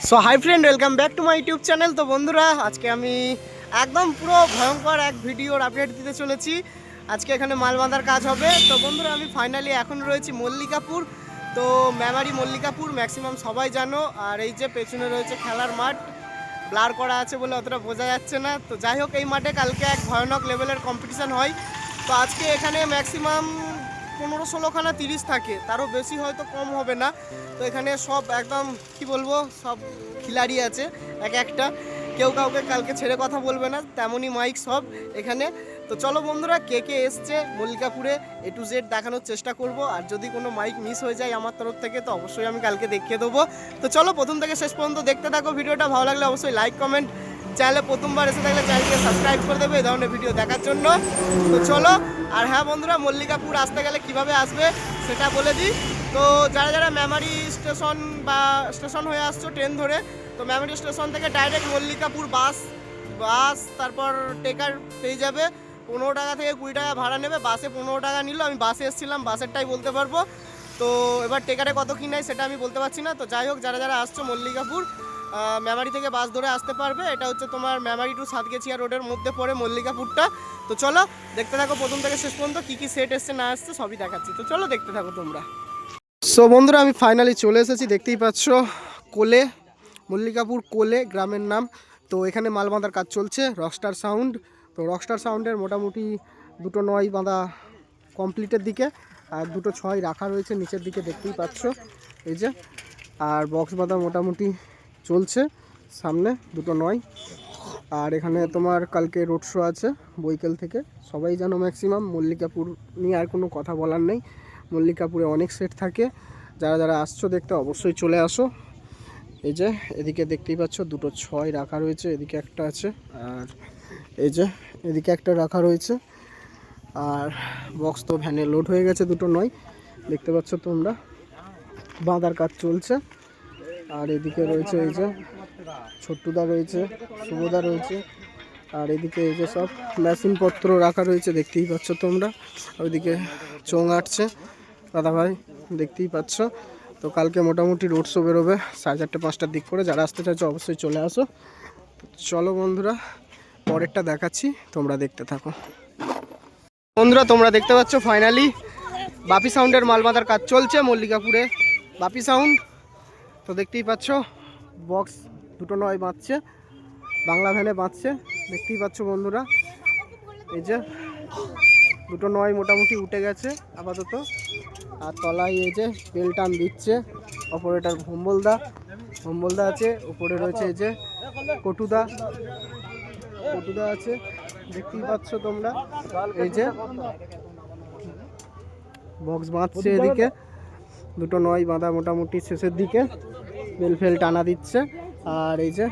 So hi friend, welcome back to my YouTube channel. তো বন্ধুরা, আজকে আমি একদম পুরো ভয়ঙ্কর এক ভিডিওর আপডেট দিতে চলেছি। আজকে এখানে মাল বাঁধার কাজ হবে। তো বন্ধুরা, আমি ফাইনালি এখন রয়েছি মল্লিকাপুর। তো মেমারি মল্লিকাপুর ম্যাক্সিমাম সবাই জানো। আর এই যে পেছনে রয়েছে খেলার মাঠ, ব্লার করা আছে বলে অতটা বোঝা যাচ্ছে না। তো যাই হোক, এই মাঠে কালকে এক ভয়ানক লেভেলের কম্পিটিশান হয়। তো আজকে এখানে ম্যাক্সিমাম 15-16খানা 30 থাকে, তারও বেশি হয়তো কম হবে না। তো এখানে সব একদম কি বলবো, সব খিলাড়ি আছে এক একটা, কেউ কাউকে কালকে ছেড়ে কথা বলবে না, তেমনই মাইক সব এখানে। তো চলো বন্ধুরা, কে কে এসছে মল্লিকাপুরে A to Z দেখানোর চেষ্টা করব। আর যদি কোনো মাইক মিস হয়ে যায় আমার তরফ থেকে, তো অবশ্যই আমি কালকে দেখিয়ে দেবো। তো চলো প্রথম থেকে শেষ পর্যন্ত দেখতে থাকো ভিডিওটা। ভালো লাগলে অবশ্যই লাইক কমেন্ট, চ্যানেলে প্রথমবার এসে থাকলে চ্যানেলকে সাবস্ক্রাইব করে দেবে এই ধরনের ভিডিও দেখার জন্য। তো চলো। আর হ্যাঁ বন্ধুরা, মল্লিকাপুর আসতে গেলে কিভাবে আসবে সেটা বলে দিই। তো যারা যারা মেমারি স্টেশন হয়ে আসছো ট্রেন ধরে, তো মেমারি স্টেশন থেকে ডাইরেক্ট মল্লিকাপুর বাস তারপর টেকার পেয়ে যাবে। 15 টাকা থেকে 20 টাকা ভাড়া নেবে। বাসে 15 টাকা নিল, আমি বাসে এসেছিলাম, বাসেরটাই বলতে পারবো। তো এবার টেকারে কত কি নেয় সেটা আমি বলতে পারছি না। তো যাই হোক, যারা যারা আসছো মল্লিকাপুর, মেমারি থেকে বাস ধরে আসতে পারবে। এটা হচ্ছে তোমার মেমারি টু সাতগেছিয়া রোডের মধ্যে পড়ে মল্লিকাপুরটা। তো চলো দেখতে থাকো প্রথম থেকে শেষ পর্যন্ত, কী কী সেট এসছে না আসছে সবই দেখাচ্ছি। তো চলো দেখতে থাকো তোমরা। সো বন্ধুরা, আমি ফাইনালি চলে এসেছি, দেখতেই পাচ্ছ কোলে, মল্লিকাপুর কোলে গ্রামের নাম। তো এখানে মাল বাঁধার কাজ চলছে রকস্টার সাউন্ড। তো রকস্টার সাউন্ডের মোটামুটি 2টো 9 বাঁধা কমপ্লিটের দিকে, আর 2টো 6 রাখা রয়েছে নিচের দিকে, দেখতেই পাচ্ছ এই যে। আর বক্স বাঁধা মোটামুটি চলছে, সামনে 2টো 9। আর এখানে তোমার কালকে রোড শো আছে বৈকাল থেকে। সবাই জানো ম্যাক্সিমাম মল্লিকাপুর নিয়ে আর কোনো কথা বলার নেই, মল্লিকাপুরে অনেক সেট থাকে। যারা যারা আসছো দেখতে অবশ্যই চলে আসো। এই যে এদিকে দেখতেই পাচ্ছ 2টো 6 রাখা রয়েছে, এদিকে একটা আছে, আর এই যে এদিকে একটা রাখা রয়েছে। আর বক্স তো ভ্যানে লোড হয়ে গেছে, 2টো 9 দেখতে পাচ্ছ তোমরা। বাঁধার কাজ চলছে। আর এদিকে রয়েছে এই যে ছোট্টুদা রয়েছে, শুভদা রয়েছে। আর এদিকে এই যে সব মেশিনপত্র রাখা রয়েছে, দেখতেই পাচ্ছ তোমরা। ওইদিকে চোং আটছে দাদাভাই, দেখতেই পাচ্ছ। তো কালকে মোটামুটি রোড শো বেরোবে 4:30-5টার দিক করে। যারা আসতে চাইছো অবশ্যই চলে আসো। চলো বন্ধুরা, পরেরটা দেখাচ্ছি, তোমরা দেখতে থাকো। বন্ধুরা, তোমরা দেখতে পাচ্ছ ফাইনালি বাপি সাউন্ডের মাল বাঁধার কাজ চলছে মল্লিকাপুরে, বাপি সাউন্ড। তো দেখতেই পাচ্ছ বক্স 2টো 9 বাঁধছে, বাংলা ভ্যানে বাঁধছে, দেখতেই পাচ্ছ বন্ধুরা। এই যে 2টো 9 মোটামুটি উঠে গেছে আপাতত। আর তলায় এই যে বেল টান দিচ্ছে অপারেটর ভম্বলদা আছে। উপরে রয়েছে এই যে কটুদা আছে, দেখতেই পাচ্ছ তোমরা। এই যে বক্স বাঁধছে, এদিকে 2টো 9 বাঁধা মোটামুটি শেষের দিকে, বেল ফেল টানা দিচ্ছে। আর এই যে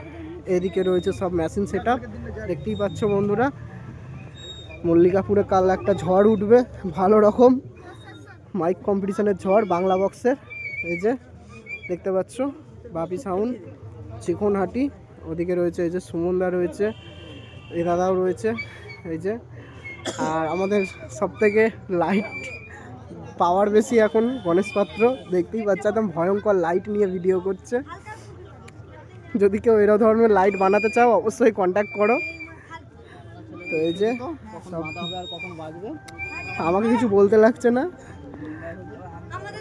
এদিকে রয়েছে সব মেশিন সেট আপ, দেখতেই পাচ্ছ বন্ধুরা। মল্লিকাপুরে কাল একটা ঝড় উঠবে ভালো রকম, মাইক কম্পিটিশনের ঝড় বাংলা বক্সের। এই যে দেখতে পাচ্ছ বাপি সাউন্ড চিকনহাটি। ওদিকে রয়েছে এই যে সুমনদা রয়েছে, এই দাদাও রয়েছে এই যে। আর আমাদের সবথেকে লাইট পাওয়ার বেশি এখন গণেশ পাত্র, দেখতেই পাচ্ছ একদম ভয়ঙ্কর লাইট নিয়ে ভিডিও করছে। যদি কেউ এরকম ধরনের লাইট বানাতে চাও অবশ্যই কন্ট্যাক্ট করো। তো এই যে আমাকে কিছু বলতে লাগছে না।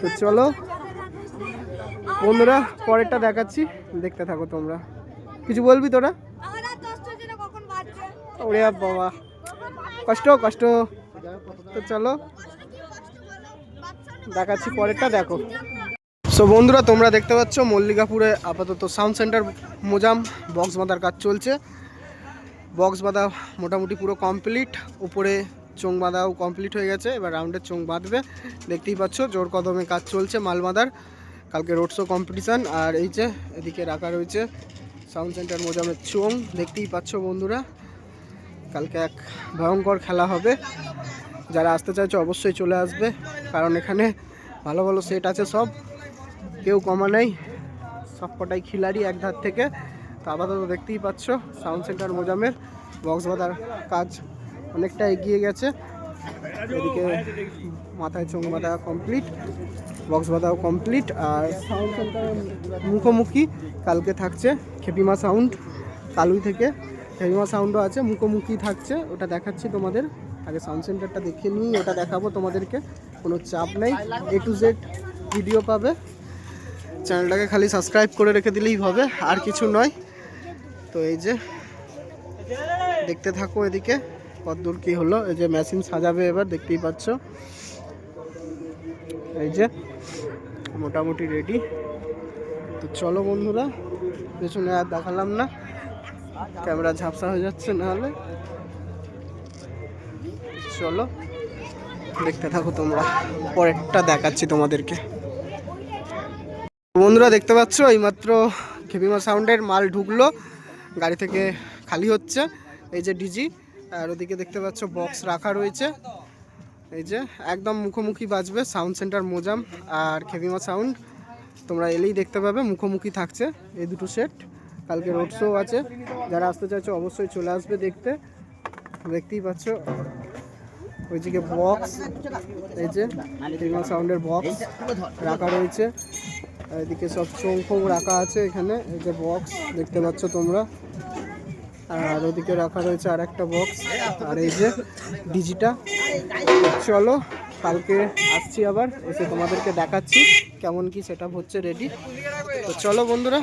তো চলো বন্ধুরা, পরেরটা দেখাচ্ছি, দেখতে থাকো তোমরা। কিছু বলবি তোরা? ওরে বাবা, কষ্ট। তো চলো দেখাচ্ছি পরেরটা, দেখো। সো বন্ধুরা, তোমরা দেখতে পাচ্ছ মল্লিকাপুরে আপাতত সাউন্ড সেন্টার মোজাম বক্স বাঁধার কাজ চলছে। বক্স বাঁধা মোটামুটি পুরো কমপ্লিট, উপরে চোং বাঁধাও কমপ্লিট হয়ে গেছে, এবার রাউন্ডের চোং বাঁধবে। দেখতেই পাচ্ছ জোর কদমে কাজ চলছে মাল বাঁধার, কালকে রোড শো কম্পিটিশান। আর এই যে এদিকে রাখা রয়েছে সাউন্ড সেন্টার মোজামের চোং, দেখতেই পাচ্ছ বন্ধুরা। কালকে এক ভয়ঙ্কর খেলা হবে, যারা আসতে চাইছো অবশ্যই চলে আসবে, কারণ এখানে ভালো ভালো সেট আছে সব, কেউ কমা নেই, সব কটাই খিলাড়ি এক ধার থেকে। তো আপাতত দেখতেই পাচ্ছ সাউন্ড সেন্টার মোজামের বক্স বাঁধার কাজ অনেকটা এগিয়ে গেছে। এদিকে মাথায় চোং বাঁধা কমপ্লিট। বক্স বাঁধাও কমপ্লিট। আর সাউন্ড সেন্টার মুখোমুখি কালকে থাকছে খেপিমা সাউন্ড, কালুই থেকে খেপিমা সাউন্ডও আছে, মুখোমুখি থাকছে, ওটা দেখাচ্ছি তোমাদের। আগে সাউন্ড সেন্টারটা দেখে নিই, ওটা দেখাবো তোমাদেরকে, কোনো চাপ নেই। A to Z ভিডিও পাবে, চ্যানেলটাকে খালি সাবস্ক্রাইব করে রেখে দিলেই হবে, আর কিছু নয়। তো এই যে দেখতে থাকো এদিকে কতদূর কি হলো। এই যে মেশিন সাজাবে এবার, দেখতেই পাচ্ছ। এই যে মোটামুটি রেডি। তো চলো বন্ধুরা, পেছনে আর দেখালাম না, ক্যামেরা ঝাপসা হয়ে যাচ্ছে নাহলে। চলো দেখতে থাকো তোমরা, পরেরটা দেখাচ্ছি তোমাদেরকে। বন্ধুরা দেখতে পাচ্ছ এইমাত্র খেপিমা সাউন্ডের মাল ঢুকলো, গাড়ি থেকে খালি হচ্ছে। এই যে ডিজি, আর ওদিকে দেখতে পাচ্ছ বক্স রাখা রয়েছে। এই যে একদম মুখোমুখি বাজবে সাউন্ড সেন্টার মোজাম আর খেপিমা সাউন্ড, তোমরা এলেই দেখতে পাবে, মুখোমুখি থাকছে এই দুটো সেট। কালকে রোড শো আছে, যারা আসতে চাইছো অবশ্যই চলে আসবে দেখতে। দেখতেই পাচ্ছ ওইদিকে বক্স, এই যে খেপিমা সাউন্ডের বক্স রাখা রয়েছে, এদিকে সব চোং ফোং রাখা আছে এখানে। এই যে বক্স দেখতে পাচ্ছ তোমরা, আর ওদিকে রাখা রয়েছে আর একটা বক্স, আর এই যে ডিজিটা। চলো কালকে আসছি আবার, এসে তোমাদেরকে দেখাচ্ছি কেমন কি সেটআপ হচ্ছে রেডি। তো চলো বন্ধুরা,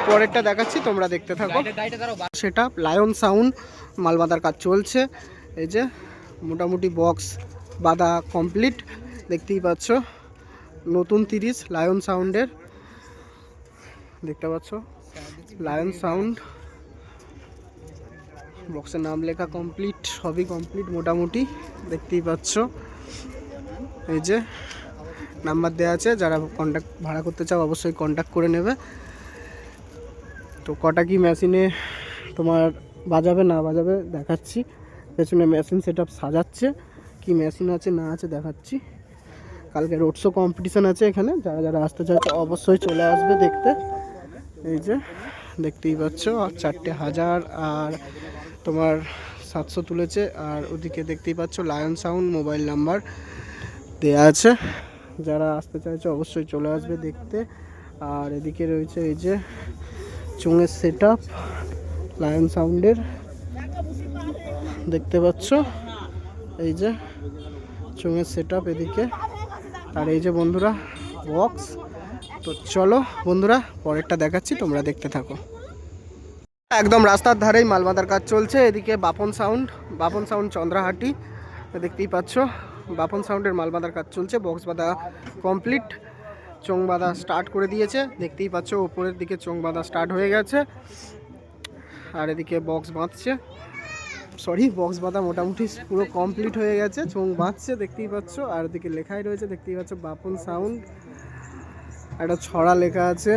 পরেরটা দেখাচ্ছি, তোমরা দেখতে থাকো। সেটআপ লায়ন সাউন্ড, মাল বাঁধার কাজ চলছে। এই যে মোটামুটি বক্স বাঁধা কমপ্লিট, দেখতেই পাচ্ছ। নতুন 30 লায়ন সাউন্ডের, দেখতে পাচ্ছ লায়ন সাউন্ড, বক্সের নাম লেখা কমপ্লিট, সবই কমপ্লিট মোটামুটি, দেখতেই পাচ্ছ। এই যে নাম্বার দেওয়া আছে, যারা কন্ট্যাক্ট ভাড়া করতে চাও অবশ্যই কন্ট্যাক্ট করে নেবে। তো কটা কি মেশিনে তোমার বাজাবে না বাজাবে দেখাচ্ছি। পেছনে মেশিন সেটআপ সাজাচ্ছে, কি মেশিন আছে না আছে দেখাচ্ছি। কালকে রোড শো কম্পিটিশান আছে এখানে, যারা যারা আসতে চাইছে অবশ্যই চলে আসবে দেখতে। এই যে দেখতেই পাচ্ছ, আর 4,000 আর তোমার 700 তুলেছে। আর ওদিকে দেখতেই পাচ্ছ লায়ন সাউন্ড মোবাইল নাম্বার দেয়া আছে, যারা আসতে চাইছে অবশ্যই চলে আসবে দেখতে। আর এদিকে রয়েছে এই যে চোঙের সেটআপ লায়ন সাউন্ডের, দেখতে পাচ্ছ। এই যে চোঙের সেটআপ এদিকে, আর এই যে বন্ধুরা বক্স। তো চলো বন্ধুরা, পরেরটা দেখাচ্ছি, তোমরা দেখতে থাকো। একদম রাস্তার ধারেই মাল বাঁধার কাজ চলছে। এদিকে বাপন সাউন্ড চন্দ্রাহাটি, দেখতেই পাচ্ছ বাপন সাউন্ডের মাল বাঁধার কাজ চলছে। বক্স বাঁধা কমপ্লিট, চোং বাঁধা স্টার্ট করে দিয়েছে, দেখতেই পাচ্ছ ওপরের দিকে চোং বাঁধা স্টার্ট হয়ে গেছে। আর এদিকে বক্স বাঁধছে, বক্স বাঁধা মোটামুটি পুরো কমপ্লিট হয়ে গেছে, চোং বাঁধছে দেখতেই পাচ্ছ। আর এদিকে লেখাই রয়েছে, দেখতেই পাচ্ছ বাপন সাউন্ড, একটা ছড়া লেখা আছে,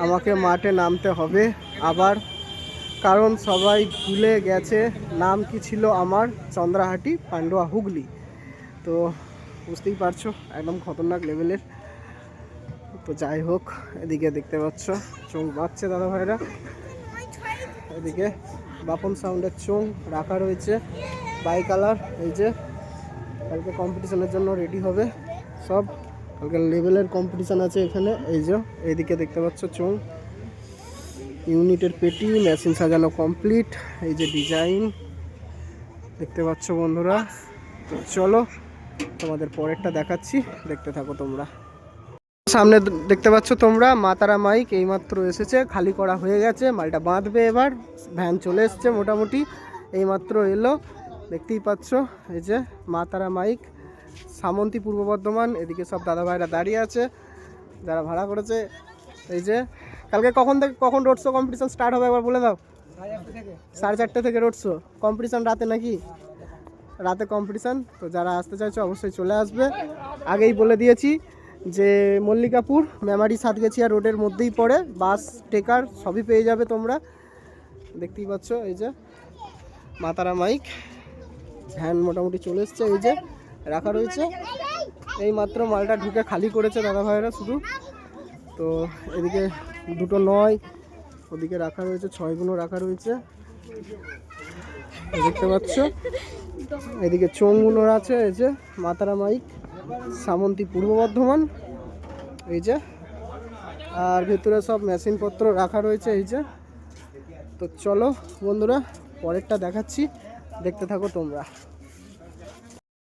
আমাকে মাঠে নামতে হবে আবার, কারণ সবাই ভুলে গেছে নাম কি ছিল আমার, চন্দ্রাহাটি পান্ডুয়া হুগলি। তো বুঝতেই পারছো একদম খতরনাক লেভেলের। তো যাই হোক, এদিকে দেখতে পাচ্ছ চোং বাঁধছে দাদা ভাইরা, এদিকে বাপন সাউন্ডের চোং রাখা রয়েছে বাই কালার। এই যে কালকে কম্পিটিশনের জন্য রেডি হবে সব, কালকে লেভেলের কম্পিটিশান আছে এখানে। এই যে এইদিকে দেখতে পাচ্ছ চোং, ইউনিটের পেটি, মেশিন সাজানো কমপ্লিট। এই যে ডিজাইন দেখতে পাচ্ছ বন্ধুরা। তো চলো তোমাদের পরেরটা দেখাচ্ছি, দেখতে থাকো তোমরা। সামনে দেখতে পাচ্ছ তোমরা মাতারা মাইক এইমাত্র এসেছে, খালি করা হয়ে গেছে, মালটা বাঁধবে এবার। ভ্যান চলে এসছে মোটামুটি, এইমাত্র এলো, দেখতেই পাচ্ছ। এই যে মাতারা মাইক, সামন্তী পূর্ব বর্ধমান। এদিকে সব দাদা ভাইরা দাঁড়িয়ে আছে যারা ভাড়া করেছে। এই যে কালকে কখন রোড শো কম্পিটিশান স্টার্ট হবে একবার বলে দাও। 4:30 থেকে রোড শো কম্পিটিশান, রাতে নাকি? রাতে কম্পিটিশান। তো যারা আসতে চাইছো অবশ্যই চলে আসবে। আগেই বলে দিয়েছি যে মল্লিকাপুর মেমারি সাতগেছিয়া রোডের মধ্যেই পড়ে, বাস টেকার সবই পেয়ে যাবে তোমরা, দেখতেই পাচ্ছ। এই যে মাতারা মাইক, ভ্যান মোটামুটি চলে এসছে, এই যে রাখা রয়েছে, এই মাত্র মালটা ঢুকে খালি করেছে দাদা ভাইরা শুধু। তো এদিকে 2 9 ওদিকে রাখা রয়েছে, 6 গুণও রাখা রয়েছে, দেখতে পাচ্ছ। এদিকে চোঙগুলো আছে, এই যে মাতারা মাইক সামন্তী পূর্ব বর্ধমান, এই যে। আর ভেতরে সব মেশিনপত্র রাখা রয়েছে, এই যে। তো চলো বন্ধুরা পরেরটা দেখাচ্ছি, দেখতে থাকো তোমরা।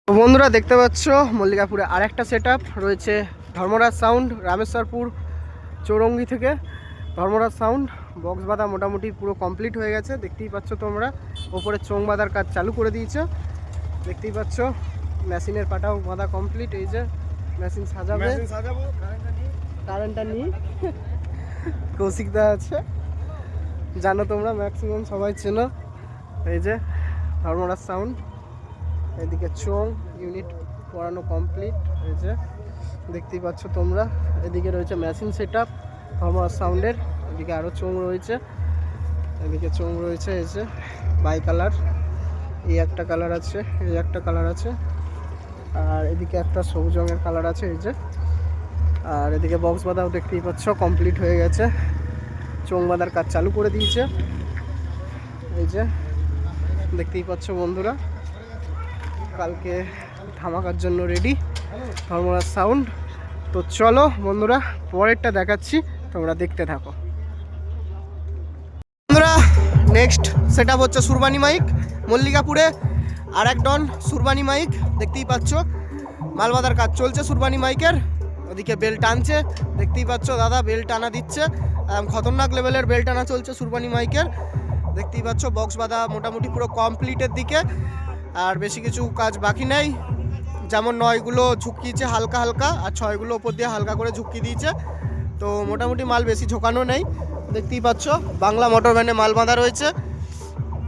তো বন্ধুরা দেখতে পাচ্ছ মল্লিকাপুরে আরেকটা সেট আপ রয়েছে, ধর্মরাজ সাউন্ড, রামেশ্বরপুর চৌরঙ্গি থেকে ধর্মরাজ সাউন্ড। বক্স বাঁধা মোটামুটি পুরো কমপ্লিট হয়ে গেছে, দেখতেই পাচ্ছ তোমরা। ওপরে চোং বাঁধার কাজ চালু করে দিয়েছে, দেখতেই পাচ্ছ। মেশিনের পাটাও বাঁধা কমপ্লিট, এই যে। মেশিন সাজাবো কারেন্টটা নিয়ে কৌশিকদা আছে, জানো তোমরা, ম্যাক্সিমাম সবাই চেনো। এই যে ধর্মরাজ সাউন্ড, এদিকে চোং ইউনিট পড়ানো কমপ্লিট, এই যে দেখতেই পাচ্ছ তোমরা। এদিকে রয়েছে মেশিন সেট আপ ধর্মরাজ সাউন্ডের, এদিকে আরও চোং রয়েছে, এদিকে চোং রয়েছে, এই যে বাই কালার, এই একটা কালার আছে, এই একটা কালার আছে, আর এদিকে একটা সবুজ রঙের কালার আছে, এই যে। আর এদিকে বক্স বাঁধাও দেখতেই পাচ্ছ কমপ্লিট হয়ে গেছে, চোং বাঁধার কাজ চালু করে দিয়েছে, এই যে দেখতেই পাচ্ছ বন্ধুরা। কালকে ধামাকার জন্য রেডি ধর্মরাজ সাউন্ড। তো চলো বন্ধুরা পরেরটা দেখাচ্ছি, তোমরা দেখতে থাকো। বন্ধুরা নেক্সট সেট আপ হচ্ছে সুরবানি মাইক, মল্লিকাপুরে আর এক ডন সুরবানি মাইক, দেখতেই পাচ্ছ। মালবাদার কাজ চলছে সুরবানি মাইকের, ওদিকে বেল টানছে, দেখতেই পাচ্ছ দাদা বেল টানা দিচ্ছে, খতরনাক লেভেলের বেল টানা চলছে সুরবানি মাইকের, দেখতেই পাচ্ছ। বক্স বাঁধা মোটামুটি পুরো কমপ্লিটের দিকে, আর বেশি কিছু কাজ বাকি নেই। যেমন 9গুলো ঝুঁকিয়েছে হালকা হালকা, আর 6গুলো ওপর দিয়ে হালকা করে ঝুঁকি দিয়েছে, তো মোটামুটি মাল বেশি ঝোঁকানো নেই, দেখতেই পাচ্ছ। বাংলা মোটর ভ্যানে মাল বাঁধা রয়েছে।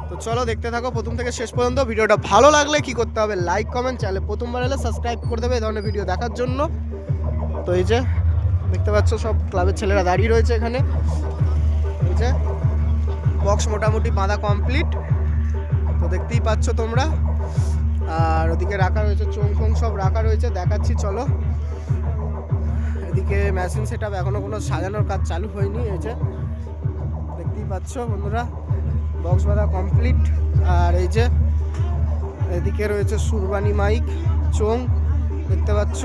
তো চলো দেখতে থাকো প্রথম থেকে শেষ পর্যন্ত। ভিডিওটা ভালো লাগলে কি করতে হবে, লাইক কমেন্ট, চ্যানেলে প্রথমবার এলে সাবস্ক্রাইব করে দেবে এই ধরনের ভিডিও দেখার জন্য। তো এই যে দেখতে পাচ্ছ সব ক্লাবের ছেলেরা দাঁড়িয়ে রয়েছে এখানে, এই যে বক্স মোটামুটি বাঁধা কমপ্লিট, তো দেখতেই পাচ্ছ তোমরা। আর ওদিকে রাখা রয়েছে চোং ফোং সব রাখা রয়েছে, দেখাচ্ছি চলো। এদিকে মেশিন সেট আপ এখনও কোনো সাজানোর কাজ চালু হয়নি, এই যে দেখতেই পাচ্ছ বন্ধুরা, বক্স বাঁধা কমপ্লিট। আর এই যে এদিকে রয়েছে সুরবানি মাইক, চোং দেখতে পাচ্ছ,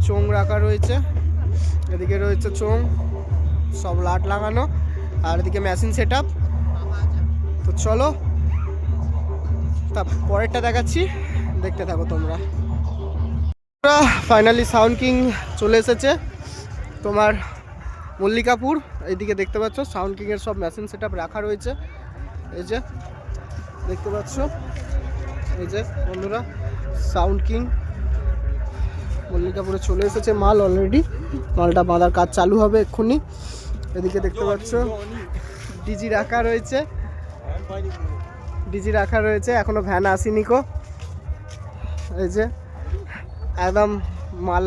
চোং রাখা রয়েছে, এদিকে রয়েছে চোং সব লাট লাগানো, আর এদিকে মেশিন সেট আপ। তো চলো তা পরেরটা দেখাচ্ছি, দেখতে থাকো তোমরা। ফাইনালি সাউন্ড কিং চলে এসেছে তোমার মল্লিকাপুর, এইদিকে দেখতে পাচ্ছ সাউন্ড কিংয়ের সব মেশিন সেট আপ রাখা রয়েছে, এই যে দেখতে পাচ্ছ। এই যে বন্ধুরা সাউন্ড কিং মল্লিকাপুরে চলে এসেছে, মাল অলরেডি, মালটা বাঁধার কাজ চালু হবে এক্ষুনি। এদিকে দেখতে পাচ্ছ ডিজি রাখা রয়েছে, ডিজি রাখা রয়েছে, এখনো ভ্যান আসেনি কো। এই যে একদম মাল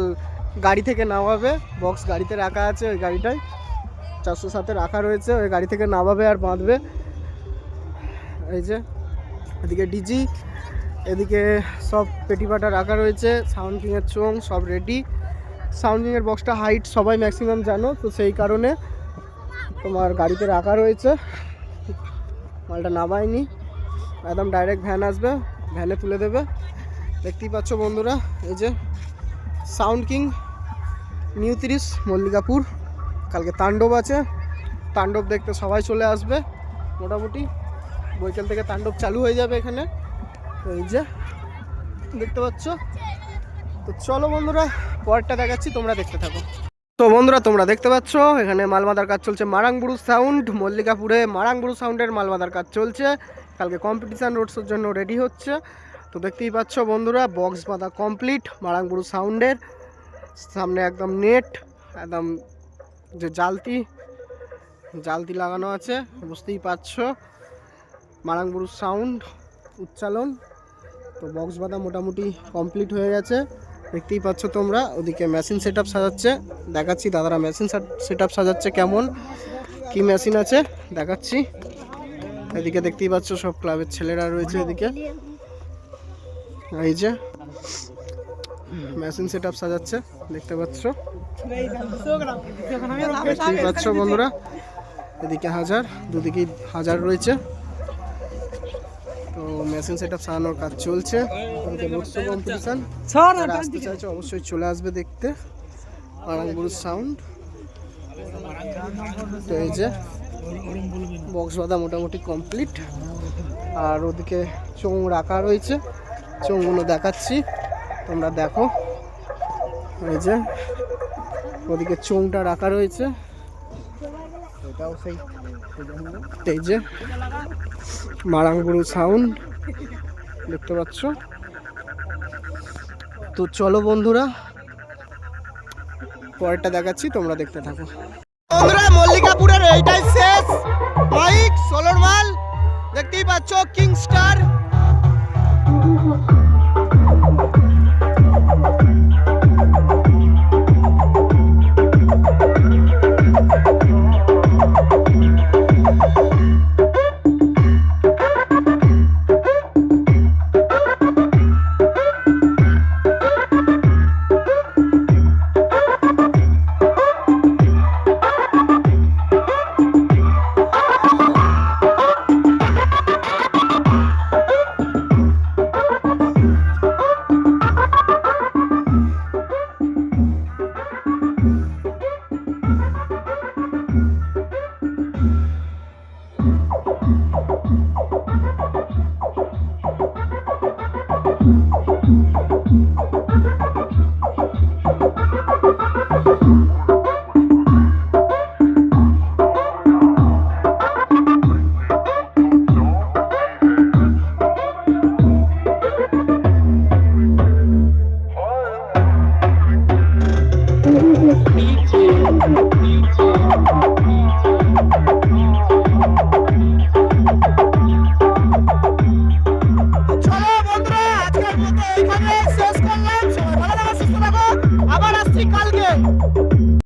গাড়ি থেকে নামাবে, বক্স গাড়িতে রাখা আছে, ওই গাড়িটায় 407 রাখা রয়েছে, ওই গাড়ি থেকে নামাবে আর বাঁধবে। এই যে এদিকে ডিজি, এদিকে সব পেটিপাটা রাখা রয়েছে, সাউন্ড কিংয়ের চোং সব রেডি। সাউন্ড কিংয়ের বক্সটা হাইট সবাই ম্যাক্সিমাম জানো, তো সেই কারণে তোমার গাড়িতে রাখা রয়েছে, মালটা নামায়নি, একদম ডাইরেক্ট ভ্যান আসবে, ভ্যানে তুলে দেবে। দেখতেই পাচ্ছ বন্ধুরা, এই যে সাউন্ড কিং নিউ 30 মল্লিকাপুর। কালকে তাণ্ডব আছে, তাণ্ডব দেখতে সবাই চলে আসবে, মোটামুটি বৈকাল থেকে তাণ্ডব চালু হয়ে যাবে এখানে। তো এই যে দেখতে পাচ্ছ। তো চলো বন্ধুরা পরেরটা দেখাচ্ছি, তোমরা দেখতে থাকো। তো বন্ধুরা তোমরা দেখতে পাচ্ছ এখানে মাল বাঁধার কাজ চলছে, মারাংবুরু সাউন্ড মল্লিকাপুরে মারাংবুরু সাউন্ডের মাল বাঁধার কাজ চলছে, কালকে কম্পিটিশান রোড শোর জন্য রেডি হচ্ছে। তো দেখতেই পাচ্ছ বন্ধুরা বক্স বাঁধা কমপ্লিট মারাংবুরু সাউন্ডের, সামনে একদম নেট, একদম যে জালতি লাগানো আছে, বুঝতেই পারছো মারাংবুরু সাউন্ড উচ্চালন। তো বক্স বাঁধা মোটামুটি কমপ্লিট হয়ে গেছে, দেখতেই পাচ্ছ তোমরা। ওদিকে মেশিন সেট আপ সাজাচ্ছে, দেখাচ্ছি দাদারা মেশিন সেট আপ সাজাচ্ছে, কেমন কি মেশিন আছে দেখাচ্ছি। এদিকে দেখতেই পাচ্ছ সব ক্লাবের ছেলেরা রয়েছে, এদিকে এই যে মেশিন সেট আপ সাজাচ্ছে, দেখতে পাচ্ছ বন্ধুরা। এদিকে 1000, দুদিকে 1000 রয়েছে। তো মেশিন সেটআপ সারানোর কাজ চলছে। রোডশো কম্পিটিশন যারা আসতে চাইছে অবশ্যই চলে আসবে দেখতে মারাংবুরুজ সাউন্ড। তো এই যে বক্স বাঁধা মোটামুটি কমপ্লিট, আর ওদিকে চোঙ রাখা রয়েছে, চোঙগুলো দেখাচ্ছি তোমরা দেখো। এই যে ওদিকে চোঙটা রাখা রয়েছে, এটাও সেই এই যে মারাংবুরুজ সাউন্ড দেখতে পাচ্ছ। তো চলো বন্ধুরা পরেরটা দেখাচ্ছি, তোমরা দেখতে থাকো। বন্ধুরা মল্লিকাপুরের এইটাই শেষ মাইক সোলোর মাল দেখতেই পাচ্ছ, কিং স্টার